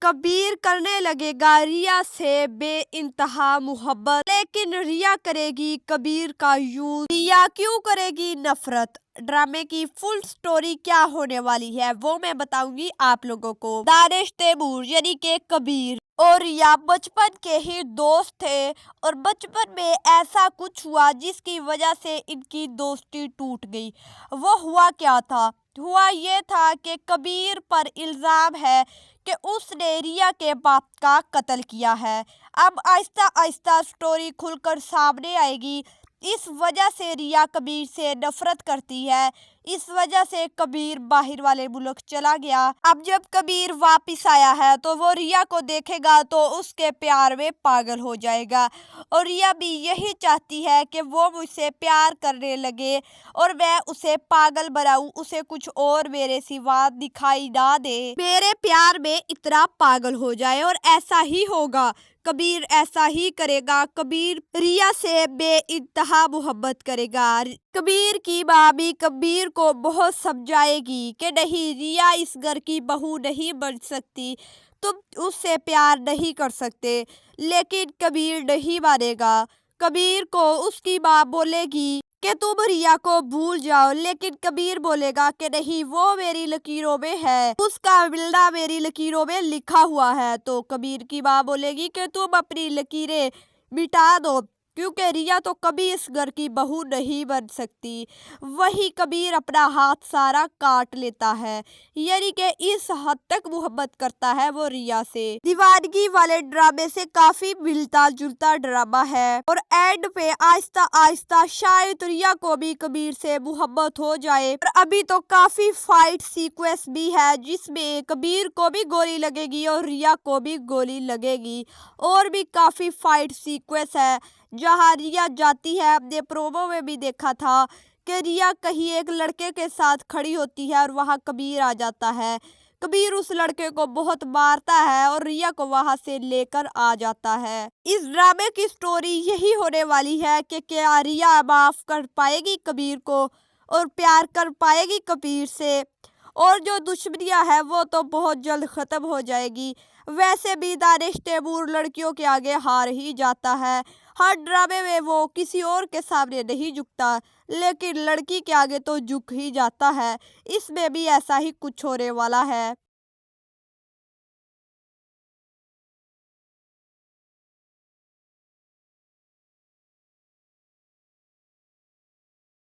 کبیر کرنے لگے گا ریا سے بے انتہا محبت، لیکن ریا کرے گی کبیر کا یوز۔ ریا کیوں کرے گی نفرت؟ ڈرامے کی فل سٹوری کیا ہونے والی ہے وہ میں بتاؤں گی آپ لوگوں کو۔ دانش تیمور یعنی کہ کبیر اور ریا بچپن کے ہی دوست تھے، اور بچپن میں ایسا کچھ ہوا جس کی وجہ سے ان کی دوستی ٹوٹ گئی۔ وہ ہوا کیا تھا؟ ہوا یہ تھا کہ کبیر پر الزام ہے کہ اس نے ریا کے باپ کا قتل کیا ہے۔ اب آہستہ آہستہ سٹوری کھل کر سامنے آئے گی۔ اس وجہ سے ریا کبیر سے نفرت کرتی ہے، اس وجہ سے کبیر باہر والے ملک چلا گیا۔ اب جب کبیر واپس آیا ہے تو وہ ریا کو دیکھے گا تو اس کے پیار میں پاگل ہو جائے گا، اور ریا بھی یہی چاہتی ہے کہ وہ مجھ سے پیار کرنے لگے اور میں اسے پاگل بناؤں، اسے کچھ اور میرے سوا دکھائی نہ دے، میرے پیار میں اتنا پاگل ہو جائے۔ اور ایسا ہی ہوگا، کبیر ایسا ہی کرے گا۔ کبیر ریا سے بے انتہا محبت کرے گا۔ کبیر کی ماں بھی کبیر کو بہت سمجھائے گی کہ نہیں، ریا اس گھر کی بہو نہیں بن سکتی، تم اس سے پیار نہیں کر سکتے، لیکن کبیر نہیں مانے گا۔ کبیر کو اس کی ماں بولے گی کہ تم ریا کو بھول جاؤ، لیکن کبیر بولے گا کہ نہیں، وہ میری لکیروں میں ہے، اس کا ملنا میری لکیروں میں لکھا ہوا ہے۔ تو کبیر کی ماں بولے گی کہ تم اپنی لکیریں مٹا دو، کیونکہ ریا تو کبھی اس گھر کی بہو نہیں بن سکتی۔ وہی کبیر اپنا ہاتھ سارا کاٹ لیتا ہے، یعنی کہ اس حد تک محبت کرتا ہے وہ ریا سے۔ دیوانگی والے ڈرامے سے کافی ملتا جلتا ڈرامہ ہے، اور اینڈ پہ آہستہ آہستہ شاید ریا کو بھی کبیر سے محبت ہو جائے۔ اور ابھی تو کافی فائٹ سیکوینس بھی ہے جس میں کبیر کو بھی گولی لگے گی اور ریا کو بھی گولی لگے گی، اور بھی کافی فائٹ سیکوینس ہے جہاں ریا جاتی ہے۔ ہم نے پرومو میں بھی دیکھا تھا کہ ریا کہیں ایک لڑکے کے ساتھ کھڑی ہوتی ہے اور وہاں کبیر آ جاتا ہے۔ کبیر اس لڑکے کو بہت مارتا ہے اور ریا کو وہاں سے لے کر آ جاتا ہے۔ اس ڈرامے کی سٹوری یہی ہونے والی ہے کہ کیا ریا معاف کر پائے گی کبیر کو اور پیار کر پائے گی کبیر سے، اور جو دشمنیاں ہے وہ تو بہت جلد ختم ہو جائے گی۔ ویسے بھی دانش تیمور لڑکیوں کے آگے ہار ہی جاتا ہے، ہر ڈرامے میں وہ کسی اور کے سامنے نہیں جھکتا، لیکن لڑکی کے آگے تو جھک ہی جاتا ہے۔ اس میں بھی ایسا ہی کچھ ہونے والا ہے۔